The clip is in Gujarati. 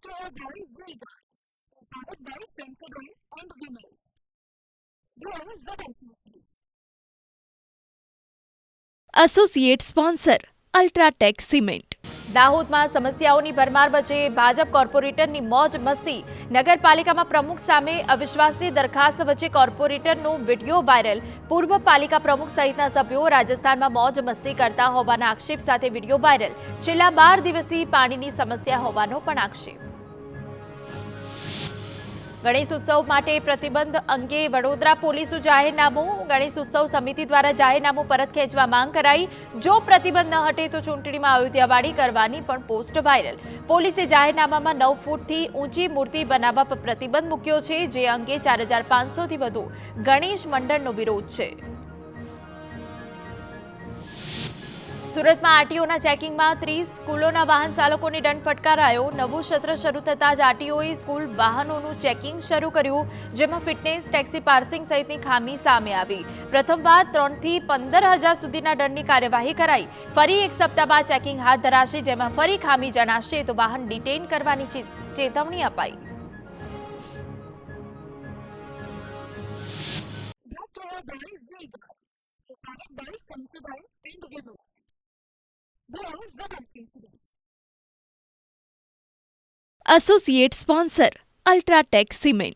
Brought to you by Vega, powered by Sensodyne and Vinyl. Grow Zabantusli. Associate sponsor UltraTech cement. દાહોદમાં સમસ્યાઓની ભરમાર વચ્ચે ભાજપ કોર્પોરેટરની મોજ મસ્તી. નગરપાલિકામાં પ્રમુખ સામે અવિશ્વાસની દરખાસ્ત વચ્ચે કોર્પોરેટરનો વિડીયો વાયરલ. પૂર્વ પાલિકા પ્રમુખ સહિતના સભ્યો રાજસ્થાનમાં મોજ મસ્તી કરતા હોવાના આક્ષેપ સાથે વિડીયો વાયરલ. છેલ્લા 12 દિવસથી પાણીની સમસ્યા હોવાનો પણ આક્ષેપ. ગણેશ ઉત્સવ માટે પ્રતિબંધ અંગે વડોદરા પોલીસનું જાહેરનામું. ગણેશ ઉત્સવ સમિતિ દ્વારા જાહેરનામું પરત ખેંચવા માંગ કરાઈ. જો પ્રતિબંધ ન હટે તો ચૂંટણીમાં અયોધ્યાવાડી કરવાની પણ પોસ્ટ વાયરલ. પોલીસે જાહેરનામામાં 9 ફૂટથી ઊંચી મૂર્તિ બનાવવા પર પ્રતિબંધ મૂક્યો છે, જે અંગે 4500થી વધુ ગણેશ મંડળનો વિરોધ છે. સુરતમાં આરટીઓના ચેકિંગમાં 30 સ્કૂલોના વાહન ચાલકોને દંડ ફટકારાયો. નવું સત્ર શરૂ થતાં જ આરટીઓએ સ્કૂલ વાહનોનું ચેકિંગ શરૂ કર્યું, જેમાં ફિટનેસ, ટેક્સી પાર્સિંગ સહિતની ખામી સામે આવી. પ્રથમવાર 3 થી 15,000 સુધીના દંડની કાર્યવાહી કરાઈ. ફરી એક સપ્તાહ બાદ ચેકિંગ હાથ ધરાશે, જેમાં ફરી ખામી જણાશે તો વાહન ડિટેઇન કરવાની ચેતવણી અપાઈ. Brought to you by Vega, powered by Sensodyne and Vinyl. Grow Zabantusli. Associate sponsor UltraTech cement.